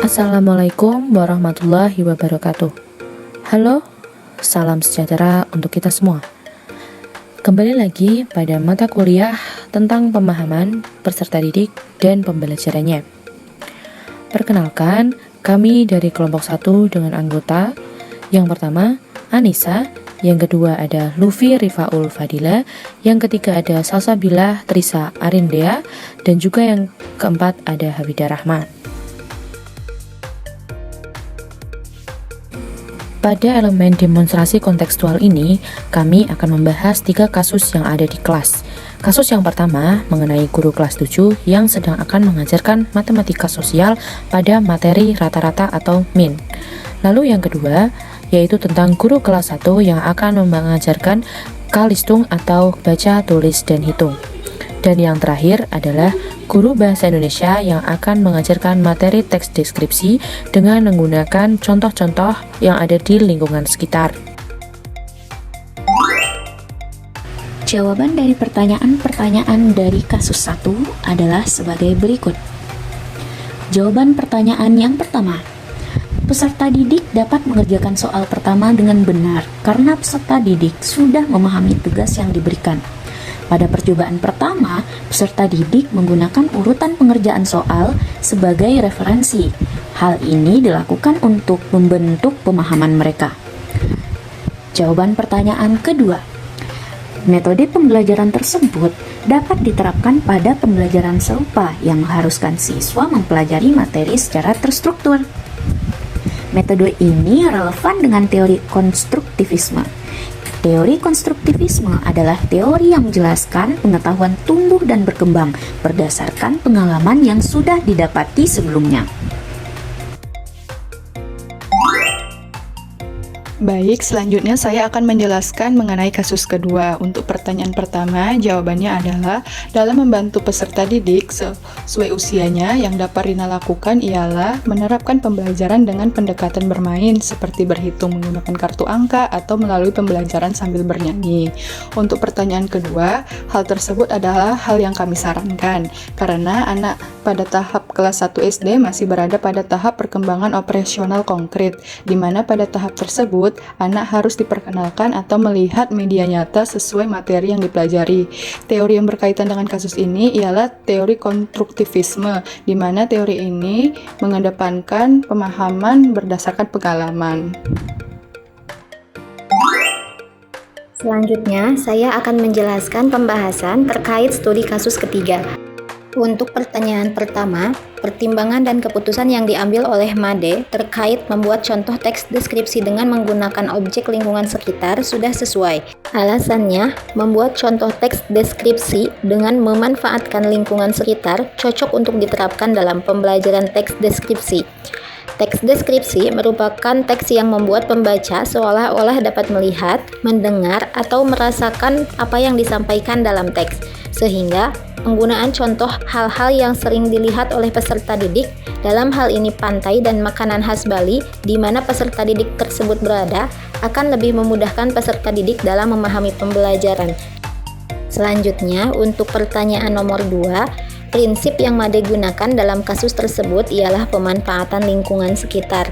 Assalamualaikum warahmatullahi wabarakatuh. Halo, salam sejahtera untuk kita semua. Kembali lagi pada mata kuliah tentang pemahaman peserta didik dan pembelajarannya. Perkenalkan, kami dari kelompok 1 dengan anggota yang pertama Anissa, yang kedua ada Lufi Rifaul Fadila, yang ketiga ada Salsabila Trisa Arindea, dan juga yang keempat ada Habidah Rahman. Pada elemen demonstrasi kontekstual ini, kami akan membahas 3 kasus yang ada di kelas. Kasus yang pertama mengenai guru kelas 7 yang sedang akan mengajarkan matematika sosial pada materi rata-rata atau min. Lalu yang kedua, yaitu tentang guru kelas 1 yang akan mengajarkan kalistung atau baca, tulis, dan hitung. Dan yang terakhir adalah guru bahasa Indonesia yang akan mengajarkan materi teks deskripsi dengan menggunakan contoh-contoh yang ada di lingkungan sekitar. Jawaban dari pertanyaan-pertanyaan dari kasus 1 adalah sebagai berikut. Jawaban pertanyaan yang pertama. Peserta didik dapat mengerjakan soal pertama dengan benar karena peserta didik sudah memahami tugas yang diberikan. Pada percobaan pertama, peserta didik menggunakan urutan pengerjaan soal sebagai referensi. Hal ini dilakukan untuk membentuk pemahaman mereka. Jawaban pertanyaan kedua. Metode pembelajaran tersebut dapat diterapkan pada pembelajaran serupa yang mengharuskan siswa mempelajari materi secara terstruktur. Metode ini relevan dengan teori konstruktivisme. Teori konstruktivisme adalah teori yang menjelaskan pengetahuan tumbuh dan berkembang berdasarkan pengalaman yang sudah didapati sebelumnya. Baik, selanjutnya saya akan menjelaskan mengenai kasus kedua. Untuk pertanyaan pertama, jawabannya adalah dalam membantu peserta didik sesuai usianya, yang dapat Rina lakukan ialah menerapkan pembelajaran dengan pendekatan bermain seperti berhitung menggunakan kartu angka atau melalui pembelajaran sambil bernyanyi. Untuk pertanyaan kedua, hal tersebut adalah hal yang kami sarankan karena anak pada tahap kelas 1 SD masih berada pada tahap perkembangan operasional konkret, di mana pada tahap tersebut anak harus diperkenalkan atau melihat media nyata sesuai materi yang dipelajari. Teori yang berkaitan dengan kasus ini ialah teori konstruktivisme, di mana teori ini mengedepankan pemahaman berdasarkan pengalaman. Selanjutnya, saya akan menjelaskan pembahasan terkait studi kasus ketiga. Untuk pertanyaan pertama, pertimbangan dan keputusan yang diambil oleh Made terkait membuat contoh teks deskripsi dengan menggunakan objek lingkungan sekitar sudah sesuai. Alasannya, membuat contoh teks deskripsi dengan memanfaatkan lingkungan sekitar cocok untuk diterapkan dalam pembelajaran teks deskripsi. Teks deskripsi merupakan teks yang membuat pembaca seolah-olah dapat melihat, mendengar, atau merasakan apa yang disampaikan dalam teks, sehingga penggunaan contoh hal-hal yang sering dilihat oleh peserta didik, dalam hal ini pantai dan makanan khas Bali, di mana peserta didik tersebut berada, akan lebih memudahkan peserta didik dalam memahami pembelajaran. Selanjutnya, untuk pertanyaan nomor 2, prinsip yang Made gunakan dalam kasus tersebut ialah pemanfaatan lingkungan sekitar.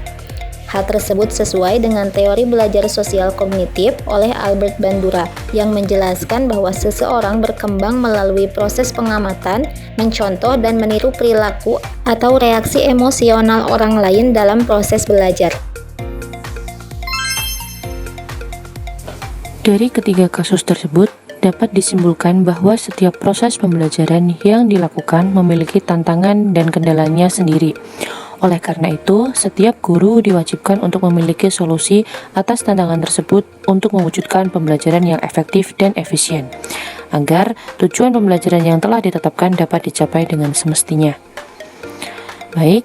Hal tersebut sesuai dengan teori belajar sosial kognitif oleh Albert Bandura yang menjelaskan bahwa seseorang berkembang melalui proses pengamatan, mencontoh dan meniru perilaku atau reaksi emosional orang lain dalam proses belajar. Dari ketiga kasus tersebut, dapat disimpulkan bahwa setiap proses pembelajaran yang dilakukan memiliki tantangan dan kendalanya sendiri. Oleh karena itu, setiap guru diwajibkan untuk memiliki solusi atas tantangan tersebut untuk mewujudkan pembelajaran yang efektif dan efisien, agar tujuan pembelajaran yang telah ditetapkan dapat dicapai dengan semestinya. Baik,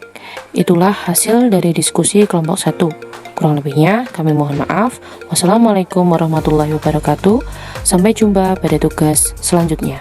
itulah hasil dari diskusi kelompok 1. Kurang lebihnya, kami mohon maaf. Wassalamualaikum warahmatullahi wabarakatuh. Sampai jumpa pada tugas selanjutnya.